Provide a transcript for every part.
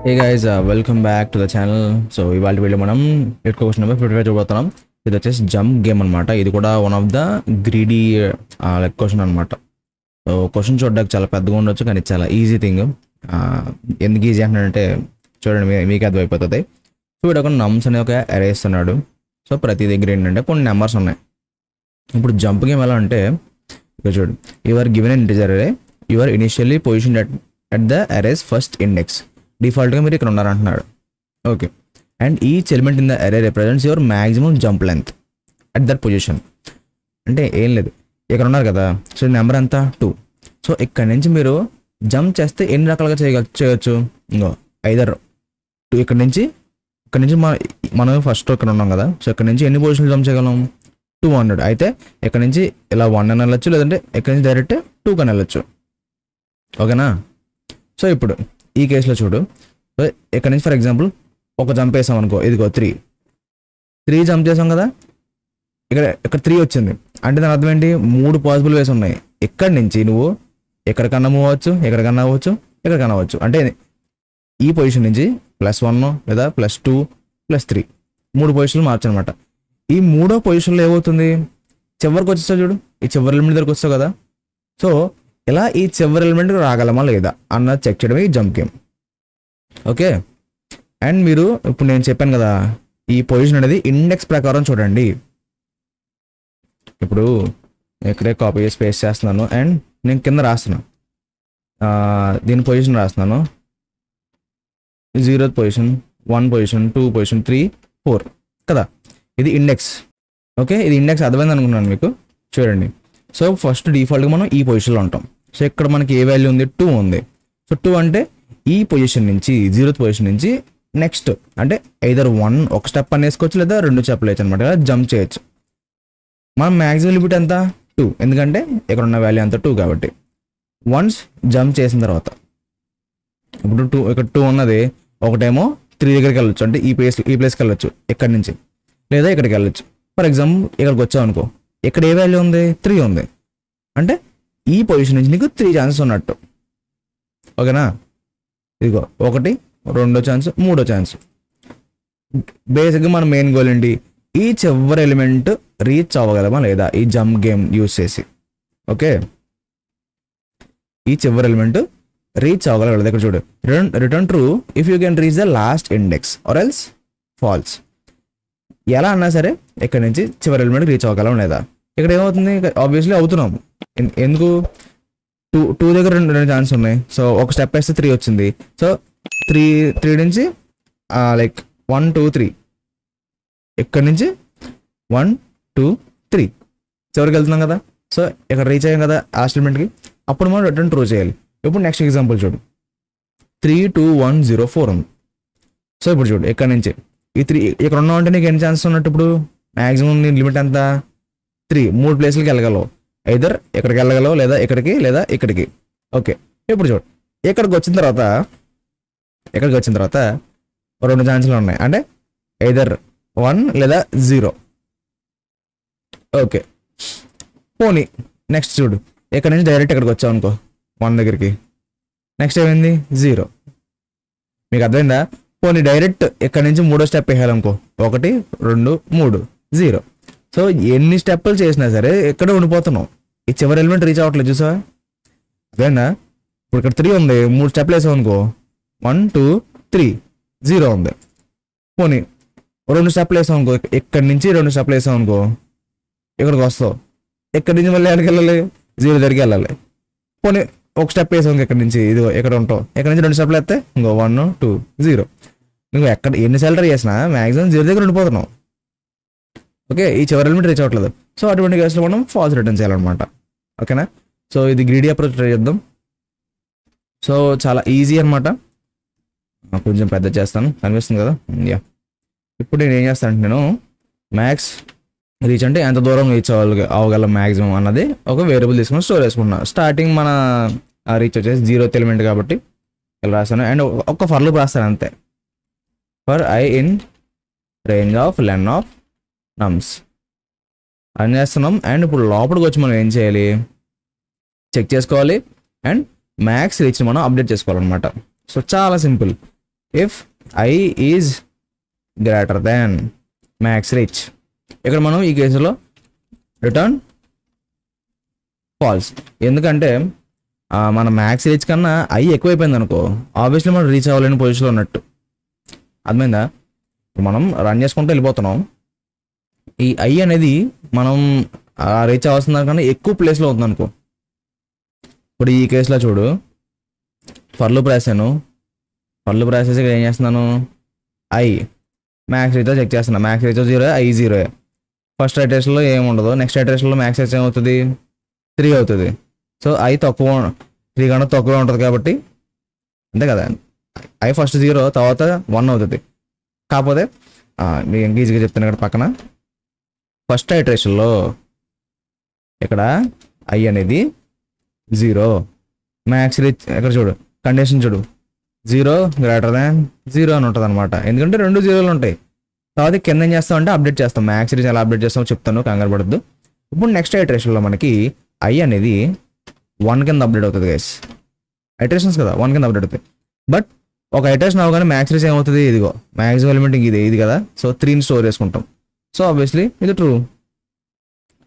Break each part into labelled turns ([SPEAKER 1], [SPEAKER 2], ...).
[SPEAKER 1] Hey guys, welcome back to the channel. So ఇవాళ video మనం question number 55 చూడబోతున్నాం. ఇది వచ్చేసి జంప్ గేమ్ అనమాట. ఇది కూడా one of the greedy like question అనమాట. సో క్వశ్చన్ చూడడానికి చాలా పెద్దగా ఉండొచ్చు, కానీ చాలా ఈజీ థింగ్. ఎందుకు ఈజీ అంటున్నాడంటే చూడండి, మీకు అర్థమైపోతుంది. సో వీడు ఒక నమ్స్ అనే ఒక అరే ఇస్తున్నాడు. సో ప్రతి దగ్గర ఏంటంటే కొన్ని నెంబర్స్ ఉన్నాయి. ఇప్పుడు జంప్ గేమ్ ఎలా అంటే ఇక్కడ చూడు, your given an integer array, your initially position at the array's first index. డిఫాల్ట్గా మీరు ఇక్కడ ఉన్నారంటున్నాడు. Okay, and each element in the array represents your maximum jump length at that position. అంటే ఏం లేదు, ఇక్కడ ఉన్నారు కదా, సో నెంబర్ ఎంత 2. సో ఇక్కడ నుంచి మీరు జంప్ చేస్తే ఎన్ని రకాలుగా చేయవచ్చు. ఇంకో ఐదర్ 2 ఇక్కడ నుంచి మనం ఫస్ట్ ఇక్కడ ఉన్నాం కదా, సో ఇక్కడ నుంచి ఎన్ని పొజిషన్లు జంప్ చేయగలం, 200. అయితే ఇక్కడ నుంచి ఇలా 1 అని వెళ్ళొచ్చు, లేదంటే ఇక్కడ నుంచి డైరెక్ట్ 2 కని వెళ్ళొచ్చు. ఓకేనా. సో ఇప్పుడు ఈ కేసులో చూడు, ఇక్కడ నుంచి ఫర్ ఎగ్జాంపుల్ ఒక జంప్ వేసాం అనుకో, ఇదిగో 3 జంప్ చేసాం కదా, ఇక్కడ 3 వచ్చింది. అంటే దాని అర్థం ఏంటి, 3 పాసిబుల్ వేస్ ఉన్నాయి. ఇక్కడి నుంచి నువ్వు ఎక్కడికన్నా మూవ్ అవ్వచ్చు, ఎక్కడికన్నా అవ్వచ్చు, ఎక్కడికన్నా అవ్వచ్చు. అంటే ఈ పొజిషన్ నుంచి +1 లేదా +2 +3 3 పొజిషన్లు మార్చనమాట. ఈ మూడో పొజిషన్లో ఏమవుతుంది, చివరికి వచ్చేస్తావు చూడు, ఈ చివరి ఎలిమెంట్ దగ్గరకు వస్తావు కదా. సో ఇలా ఈ చివరి ఎలిమెంట్ రాగలమా లేదా అన్నది చెక్ చేయడమే ఈ జంప్ గేమ్. ఓకే, అండ్ మీరు ఇప్పుడు నేను చెప్పాను కదా, ఈ పొజిషన్ అనేది ఇండెక్స్ ప్రకారం చూడండి. ఇప్పుడు ఇక్కడే కాపీ చేసి పేస్ట్ చేస్తున్నాను, అండ్ నేను కింద రాస్తున్నాను, దీని పొజిషన్ రాస్తున్నాను. 0th పొజిషన్, 1 పొజిషన్, 2 పొజిషన్, 3, 4 కదా, ఇది ఇండెక్స్. ఓకే, ఇది ఇండెక్స్ అర్థమైంది అనుకున్నాను మీకు. చూడండి, సో ఫస్ట్ డిఫాల్ట్గా మనం ఈ పొజిషన్లో ఉంటాం. సో ఇక్కడ మనకి ఏ వాల్యూ ఉంది, 2 ఉంది. సో 2 అంటే ఈ పొజిషన్ నుంచి 0th పొజిషన్ నుంచి నెక్స్ట్ అంటే ఐదర్ 1 ఒక స్టెప్ అని వేసుకోవచ్చు, లేదా 2 స్టెప్లు వేయచ్చు అనమాట, జంప్ చేయొచ్చు. మనం మ్యాక్సిమం లిమిట్ ఎంత 2, ఎందుకంటే ఇక్కడ ఉన్న వాల్యూ అంత 2 కాబట్టి. వన్స్ జంప్ చేసిన తర్వాత ఇప్పుడు 2 ఇక్కడ 2 ఉన్నది, ఒకటేమో 3 దగ్గరికి వెళ్ళొచ్చు, అంటే ఈ ప్లేస్కి వెళ్ళొచ్చు ఇక్కడి నుంచి, లేదా ఇక్కడికి వెళ్ళొచ్చు. ఫర్ ఎగ్జాంపుల్ ఇక్కడికి వచ్చావు అనుకో, ఇక్కడ ఏ వాల్యూ ఉంది, 3 ఉంది. అంటే ఈ పొజిషన్ నుంచి నీకు 3 ఛాన్సెస్ ఉన్నట్టు. ఓకేనా, ఇదిగో 1, 2 ఛాన్స్, 3 ఛాన్స్. బేసిక్గా మన మెయిన్ గోల్ ఏంటి, ఈ చివరి ఎలిమెంట్ రీచ్ అవ్వగలమా లేదా ఈ జంప్ గేమ్ యూస్ చేసి. ఓకే, ఈ చివరి ఎలిమెంట్ రీచ్ అవ్వగలదు. ఇక్కడ చూడు, return true if you can reach the last index or else false. ఎలా అన్నా సరే ఇక్కడ నుంచి చివరి ఎలిమెంట్ రీచ్ అవ్వగలం లేదా. ఇక్కడ ఏమవుతుంది, ఆబ్వియస్లీ అవుతున్నాం. ఎందుకు, 2 దగ్గర 2 ఛాన్స్ ఉన్నాయి. సో ఒక స్టెప్ వేస్తే 3 వచ్చింది. సో 3 నుంచి లైక్ 1 2 3, ఇక్కడ నుంచి 1 2 3 చివరికి వెళ్తున్నాం కదా. సో ఇక్కడ రీచ్ అయ్యాం కదా లాస్ట్ ఎలిమెంట్కి, అప్పుడు మనం రిటర్న్ ట్రూ చేయాలి. ఇప్పుడు నెక్స్ట్ ఎగ్జాంపుల్ చూడు, 3 2 1 0 4 ఉంది. సో ఇప్పుడు చూడు, ఇక్కడ నుంచి ఈ 3 ఇక్కడ ఉన్నావు అంటే నీకు ఎన్ని ఛాన్సెస్ ఉన్నట్టు, ఇప్పుడు మ్యాక్సిమం నీ లిమిట్ ఎంత 3, 3 ప్లేస్లకి వెళ్ళగలవు. ఐదర్ ఇక్కడికి వెళ్ళగలవు, లేదా ఇక్కడికి, లేదా ఇక్కడికి. ఓకే, ఇప్పుడు చూడు, ఇక్కడికి వచ్చిన తర్వాత 2 ఛాన్సులు ఉన్నాయి, అంటే ఐదర్ 1 లేదా 0. ఓకే, పోనీ నెక్స్ట్ చూడు, ఇక్కడ నుంచి డైరెక్ట్ ఇక్కడికి వచ్చావు అనుకో 1 దగ్గరికి, నెక్స్ట్ ఏమైంది 0. మీకు అర్థమైందా. పోనీ డైరెక్ట్ ఇక్కడ నుంచి 3వ స్టెప్ వేయాలనుకో, 1 2 3 0. సో ఎన్ని స్టెప్పులు చేసినా సరే ఎక్కడ ఉండిపోతున్నాం, ఈ చివరి ఎలిమెంట్ రీచ్ అవ్వట్లేదు. చూసావా, అదేనా. ఇప్పుడు ఇక్కడ 3 ఉంది, 3 స్టెప్లు వేసావు అనుకో, 1 2 3 0 ఉంది. పోనీ 2 స్టెప్లు వేసావు అనుకో, ఇక్కడి నుంచి 2 స్టెప్లు వేసావు అనుకో, ఇక్కడికి వస్తావు. ఇక్కడి నుంచి మళ్ళీ ఎక్కడికి వెళ్ళాలి, 0 దగ్గరికి వెళ్ళాలి. పోనీ ఒక స్టెప్ వేసావు ఇక్కడ నుంచి, ఇదిగో ఇక్కడ ఉంటావు, ఇక్కడ నుంచి 2 స్టెప్లు వేస్తే ఇంకో 1 2 0. నువ్వు ఎక్కడ ఎన్నిసార్లు ట్రై చేసినా మ్యాక్సిమం 0 దగ్గర ఉండిపోతున్నావు. ఓకే, ఈ చివరి ఎలిమెంట్ రీచ్ అవ్వట్లేదు. సో అటువంటి కేసులో మనం ఫాల్స్ రిటర్న్ చేయాలన్నమాట. ఓకేనా. సో ఇది గ్రీడీ అప్రోచ్ ట్రై చేద్దాం. సో చాలా ఈజీ అనమాట. కొంచెం పెద్ద చేస్తాను, కనిపిస్తుంది కదా. యా, ఇప్పుడు నేను ఏం చేస్తానంటే, నేను మ్యాక్స్ రీచ్ అంటే ఎంత దూరం రీచ్ అవ్వగలం మ్యాక్సిమం అన్నది ఒక వేరియబుల్ తీసుకుని స్టోర్ చేసుకున్నాను. స్టార్టింగ్ మన రీచ్ వచ్చేసి 0th ఎలిమెంట్ కాబట్టి ఇలా రాస్తాను, అండ్ ఒక ఫర్ లూప్ రాస్తాను అంతే. For i in range of len of nums అని చేస్తున్నాం. అండ్ ఇప్పుడు లోపలికి వచ్చి మనం ఏం చేయాలి, చెక్ చేసుకోవాలి, అండ్ మ్యాక్స్ రీచ్ మనం అప్డేట్ చేసుకోవాలన్నమాట. సో చాలా simple. If I is greater than max reach. ఇక్కడ మనం ఈ కేసులో రిటర్న్ ఫాల్స్. ఎందుకంటే మన మ్యాక్స్ రీచ్ కన్నా ఐ ఎక్కువైపోయింది అనుకో, ఆబ్వియస్లీ మనం రీచ్ అవ్వలేని పొజిషన్లో ఉన్నట్టు. అర్థమైందా? మనం రన్ చేసుకుంటూ వెళ్ళిపోతున్నాం. ఈ ఐ అనేది మనం రీచ్ అవ్వాల్సిన దానికన్నా ఎక్కువ ప్లేస్లో ఉంది అనుకో. ఇప్పుడు ఈ కేసులో చూడు, ఫర్ లూప్ రాశాను. ఫర్ లూప్ రాసేసి ఇక్కడ ఏం చేస్తున్నాను, ఐ మ్యాక్స్ రీచ్ చెక్ చేస్తున్నా. Max reach 0, I 0. ఫస్ట్ ఐటరేషన్లో ఏమి ఉండదు, నెక్స్ట్ ఐటరేషన్లో మ్యాక్స్ రీచ్ ఏమవుతుంది, 3 అవుతుంది. సో ఐ తక్కువ 3 కన్నా తక్కువ ఉంటుంది కాబట్టి అంతే కదా, ఐ ఫస్ట్ 0 తర్వాత 1 అవుతుంది. కాకపోతే మీకు ఇంకా ఈజీగా చెప్తాను ఇక్కడ పక్కన. ఫస్ట్ ఐటరేషన్లో ఇక్కడ ఐ అనేది 0, మ్యాక్స్ రీచ్ ఇక్కడ చూడు కండిషన్ చూడు 0 గ్రేటర్ దాన్ 0 అని ఉంటుంది అనమాట. ఎందుకంటే 2 0లు ఉంటాయి. తర్వాత కింద ఏం చేస్తామంటే అప్డేట్ చేస్తాం. మ్యాక్స్ రీచ్ ఎలా అప్డేట్ చేస్తామో చెప్తాను, కంగారు పడద్దు. ఇప్పుడు నెక్స్ట్ ఐటరేషన్లో మనకి ఐ అనేది 1 కింద అప్డేట్ అవుతుంది గైస్. ఐటరేషన్స్ కదా 1 కింద అప్డేట్ అవుతాయి. బట్ ఒక ఐటరేషన్ అవగానే మ్యాక్స్ రీచ్ ఏమవుతుంది, ఇదిగో మ్యాక్సిమం ఎలిమెంట్ ఇది కదా. సో 3ని స్టోర్ చేసుకుంటాం. సో ఆబ్వియస్లీ ఇది ట్రూ.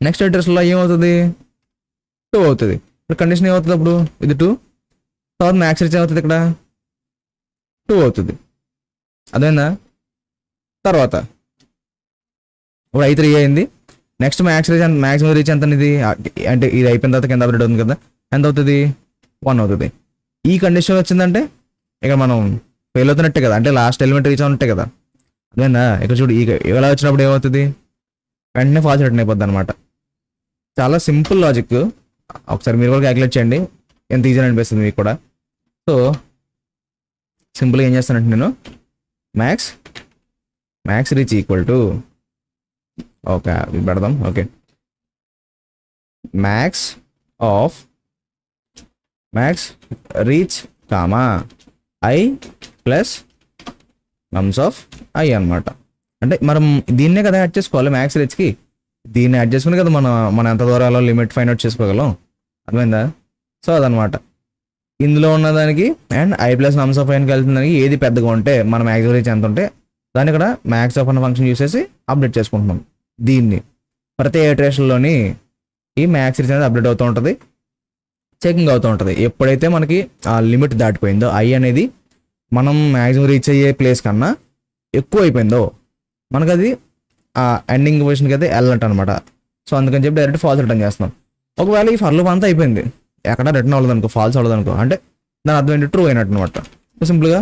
[SPEAKER 1] నెక్స్ట్ ఐటరేషన్లో ఏమవుతుంది, 2 అవుతుంది. ఇప్పుడు కండిషన్ ఏమవుతుంది, అప్పుడు ఇది 2, తర్వాత మ్యాక్స్ రీచ్ ఏమవుతుంది, ఇక్కడ 2 అవుతుంది. అదేనా? తర్వాత ఇప్పుడు ఐ 3 అయింది. Next max reach maximum reach ఎంత ఇది, అంటే ఇది అయిపోయిన తర్వాత కింద అప్డేట్ అవుతుంది కదా, ఎంత అవుతుంది, 1 అవుతుంది. ఈ కండిషన్ వచ్చిందంటే ఇక మనం ఫెయిల్ అవుతున్నట్టే కదా, అంటే లాస్ట్ ఎలిమెంట్ రీచ్ అవునట్టే కదా. అదేనా? ఇక్కడ చూడు ఇలా వచ్చినప్పుడు ఏమవుతుంది, వెంటనే ఫాల్స్ రిటర్న్ అయిపోద్ది అనమాట. చాలా సింపుల్ లాజిక్. ఒకసారి మీరు కూడా క్యాలిక్యులేట్ చేయండి, ఎంత ఈజీ అనిపిస్తుంది మీకు కూడా. సో సింపుల్గా ఏం చేస్తానంటే నేను max reach equal to, okay ఇది పెడదాం. Okay, max reach comma I plus nums of I అనమాట. అంటే మనం దీన్నే కదా యాడ్ చేసుకోవాలి మ్యాక్స్ రీచ్కి. దీన్ని యాడ్ చేసుకుని కదా మనం ఎంత దూరాలో లిమిట్ ఫైండ్ అవుట్ చేసుకోగలం. అర్థమైందా? సో అదనమాట ఇందులో ఉన్నదానికి and i plus nums of ఐని కలిసిన దానికి ఏది పెద్దగా ఉంటే మన మ్యాక్స్ రీచ్ ఎంత ఉంటే దాన్ని ఇక్కడ మ్యాక్స్ ఆఫ్ అన్న ఫంక్షన్ యూస్ చేసి అప్డేట్ చేసుకుంటున్నాం. దీన్ని ప్రతి ఐటరేషన్లోని ఈ మ్యాక్స్ రీచ్ అనేది అప్డేట్ అవుతూ ఉంటుంది, చెకింగ్ అవుతూ ఉంటుంది. ఎప్పుడైతే మనకి ఆ లిమిట్ దాటిపోయిందో, ఐ అనేది మనం మ్యాక్సిమం రీచ్ అయ్యే ప్లేస్ కన్నా ఎక్కువ అయిపోయిందో, మనకు అది ఆ ఎండింగ్ పొజిషన్కి అయితే వెళ్ళంట అనమాట. సో అందుకని చెప్పి డైరెక్ట్ ఫాల్స్ రిటర్న్ చేస్తున్నాం. ఒకవేళ ఈ ఫర్ లూప్ అంతా అయిపోయింది, ఎక్కడ రిటర్న్ అవ్వదు అనుకో, ఫాల్స్ అవ్వదు అనుకో, అంటే దాని అర్థం ఏంటి, ట్రూ అయినట్టు అనమాట. సో సింపుల్గా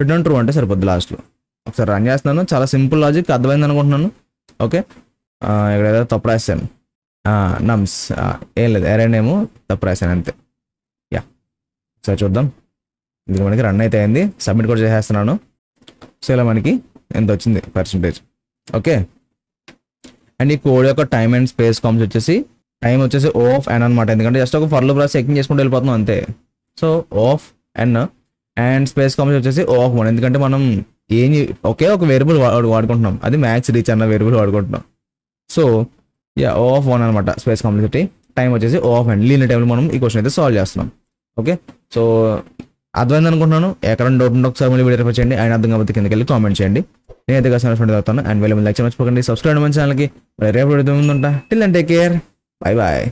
[SPEAKER 1] రిటర్న్ ట్రూ అంటే సరిపోద్ది లాస్ట్లో. ఒకసారి రన్ చేస్తున్నాను. చాలా సింపుల్ లాజిక్, అర్థమైంది అనుకుంటున్నాను. ఓకే, ఇక్కడ ఏదో తప్పు రాశాను, నమ్స్ ఏం లేదు, ఎరే నేమో తప్పు రాశాను అంతే. యా, ఒకసారి చూద్దాం. ఇది మనకి రన్ అయితే అయింది, సబ్మిట్ కూడా చేసేస్తున్నాను. సో ఇలా మనకి ఎంత వచ్చింది పర్సంటేజ్. ఓకే, అండ్ ఈ కోడ్ యొక్క టైమ్ అండ్ స్పేస్ కామ్స్ వచ్చేసి టైం వచ్చేసి ఆఫ్ ఎన్ అనమాట. ఎందుకంటే జస్ట్ ఒక ఫర్ లూప్ రాసి చెకింగ్ చేసుకుంటూ వెళ్ళిపోతున్నాం అంతే. So of n and space comes వచ్చేసి ఆఫ్ 1. ఎందుకంటే మనం ఒకే ఒక వేరియబుల్ వాడుకుంటున్నాం, అది మ్యాక్స్ రీచ్ అన్న వేరియబుల్ వాడుకుంటున్నాం. సో యా, ఆఫ్ 1 అనమాట స్పేస్ కాంప్లెక్సిటీ. టైం వచ్చేసి ఆఫ్ అండ్ లీనియర్ టైంలో మనం ఈ క్వశ్చన్ అయితే సాల్వ్ చేస్తున్నాం. ఓకే, సో అర్థమైంది అనుకుంటున్నాను. ఎక్కడ డౌట్ ఉంటే ఒకసారి మళ్ళీ వీడియో రిఫర్ చేయండి. ఆయన అర్థం కాబట్టి కిందకి వెళ్ళి కామెంట్ చేయండి. నేనైతే కాసిన అవుతాను. అండ్ వెళ్ళి లైక్ మర్చిపోకండి, సబ్స్క్రైబ్ మన ఛానల్కి. రేపు వీడియో ముందుంటా. Till and take care, bye bye.